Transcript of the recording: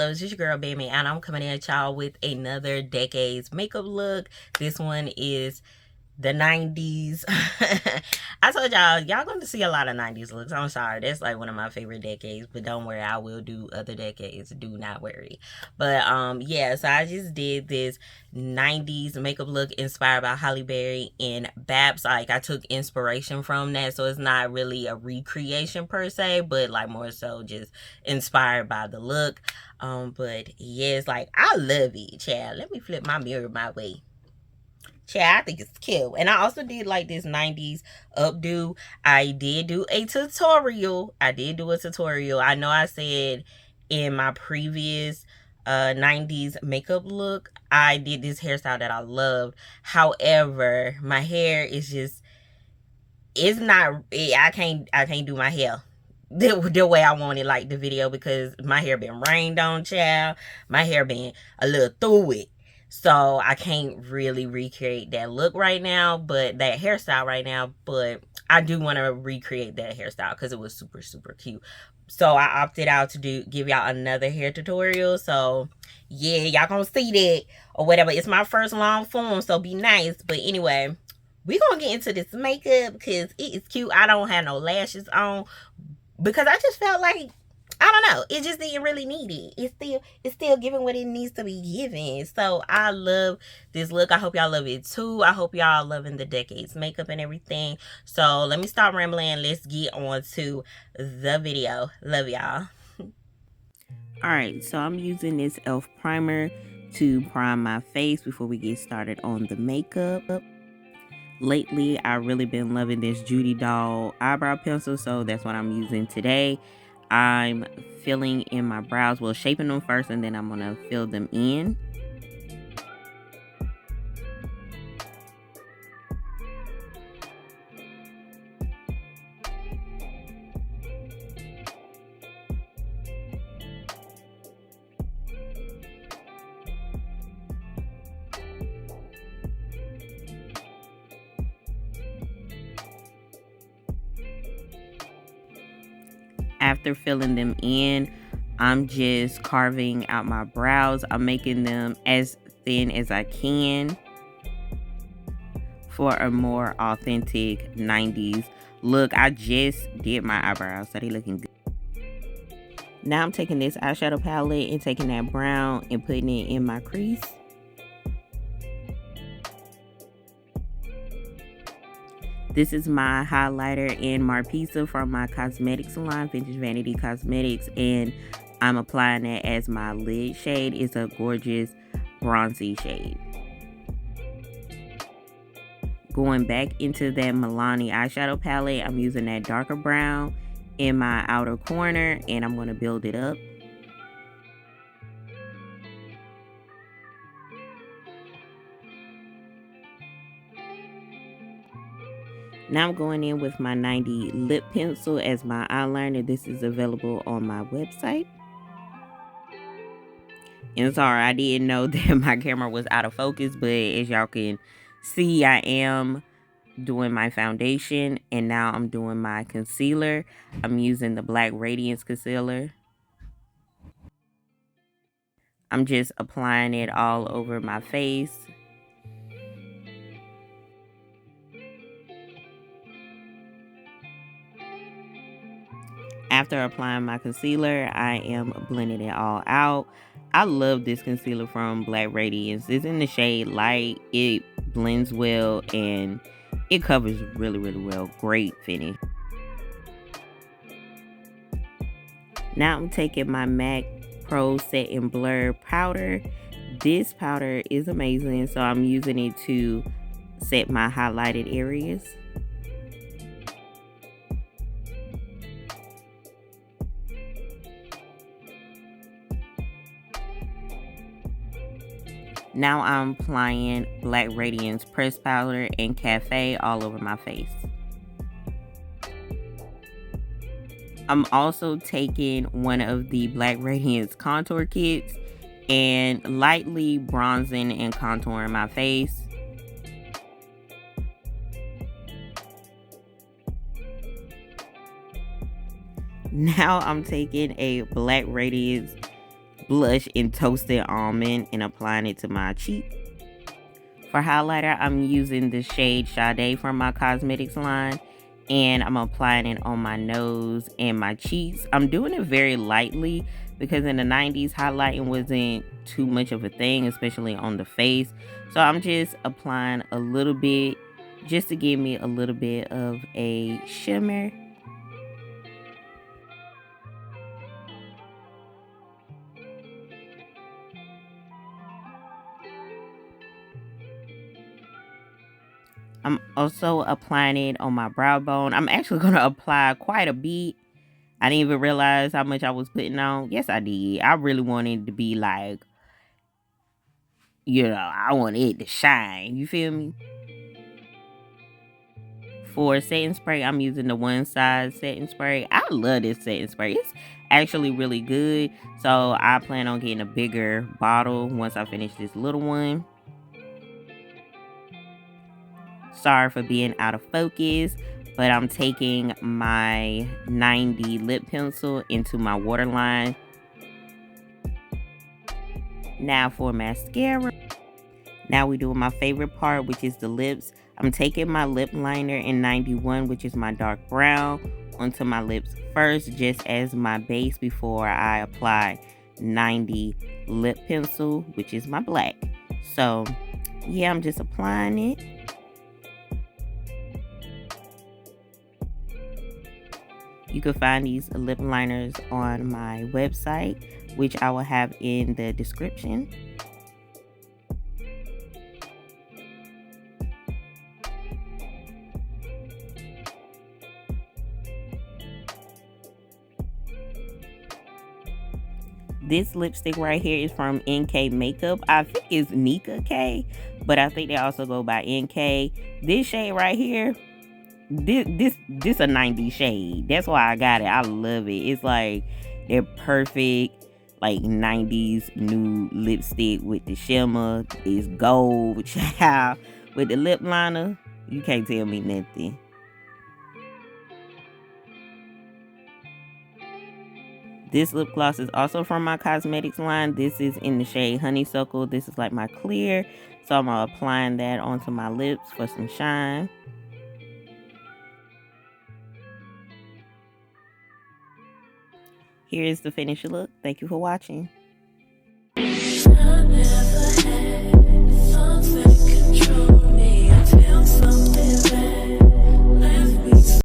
Loves. It's your girl Bambee, and I'm coming at y'all with another Decades makeup look. This one is the 90s. I told y'all going to see a lot of 90s looks. I'm sorry, that's like one of my favorite decades, but don't worry, I will do other decades, do not worry. But yeah, so I just did this 90s makeup look inspired by Halle Berry and B.A.Ps. Like, I took inspiration from that, so it's not really a recreation per se, but like more so just inspired by the look. But yeah, it's like, I love it, child. Let me flip my mirror my way. Yeah, I think it's cute. And I also did like this 90s updo. I did do a tutorial. I know I said in my previous 90s makeup look, I did this hairstyle that I loved. However, my hair is just, it's not, I can't do my hair the way I wanted, like the video, because my hair been rained on, child. My hair been a little through it. So I can't really recreate that look right now, but that hairstyle right now, but I do want to recreate that hairstyle because it was super, super cute. So I opted out to give y'all another hair tutorial. So yeah, y'all gonna see that or whatever. It's my first long form, so be nice. But anyway, we gonna get into this makeup because it is cute. I don't have no lashes on because I just felt like, I don't know, it just didn't really need it. It's still giving what it needs to be giving. So I love this look. I hope y'all love it too. I hope y'all loving the Decades makeup and everything. So let me stop rambling. Let's get on to the video. Love y'all. Alright, so I'm using this e.l.f. primer to prime my face before we get started on the makeup. Lately, I've really been loving this Judy doll eyebrow pencil, so that's what I'm using today. I'm filling in my brows, well, shaping them first, and then I'm going to fill them in. After filling them in, I'm just carving out my brows. I'm making them as thin as I can for a more authentic 90s look. I just did my eyebrows, so they looking good. Now I'm taking this eyeshadow palette and taking that brown and putting it in my crease. This is my highlighter in Marpessa from my cosmetics line, Vintage Vanity Cosmetics, and I'm applying it as my lid shade. It's a gorgeous bronzy shade. Going back into that Milani eyeshadow palette, I'm using that darker brown in my outer corner, and I'm going to build it up. Now I'm going in with my 90 lip pencil as my eyeliner. This is available on my website. And sorry, I didn't know that my camera was out of focus, but as y'all can see, I am doing my foundation, and now I'm doing my concealer. I'm using the Black Radiance concealer. I'm just applying it all over my face. After applying my concealer, I am blending it all out. I love this concealer from Black Radiance. It's in the shade Light. It blends well and it covers really, really well. Great finish. Now I'm taking my MAC Pro Set and Blur powder. This powder is amazing, so I'm using it to set my highlighted areas. Now I'm applying Black Radiance pressed powder and Cafe all over my face. I'm also taking one of the Black Radiance contour kits and lightly bronzing and contouring my face. Now I'm taking a Black Radiance blush in Toasted Almond and applying it to my cheek. For highlighter, I'm using the shade Sade from my cosmetics line, and I'm applying it on my nose and my cheeks. I'm doing it very lightly because in the 90s, highlighting wasn't too much of a thing, especially on the face. So I'm just applying a little bit just to give me a little bit of a shimmer. I'm also applying it on my brow bone. I'm actually going to apply quite a bit. I didn't even realize how much I was putting on. Yes, I did. I really wanted it to be like, I want it to shine. You feel me? For setting spray, I'm using the One Size setting spray. I love this setting spray. It's actually really good. So I plan on getting a bigger bottle once I finish this little one. Sorry for being out of focus, but I'm taking my 90 lip pencil into my waterline. Now for mascara. Now we doing my favorite part, which is the lips. I'm taking my lip liner in 91, which is my dark brown, onto my lips first, just as my base before I apply 90 lip pencil, which is my black. So yeah, I'm just applying it. You can find these lip liners on my website, which I will have in the description. This lipstick right here is from NK Makeup. I think it's Nika K, but I think they also go by NK. This shade right here, this a 90s shade. That's why I got it. I love it. It's like they're perfect, like 90s nude lipstick with the shimmer. It's gold, child. With the lip liner, you can't tell me nothing. This lip gloss is also from my cosmetics line. This is in the shade Honeysuckle. This is like my clear. So I'm applying that onto my lips for some shine. Here is the finished look. Thank you for watching.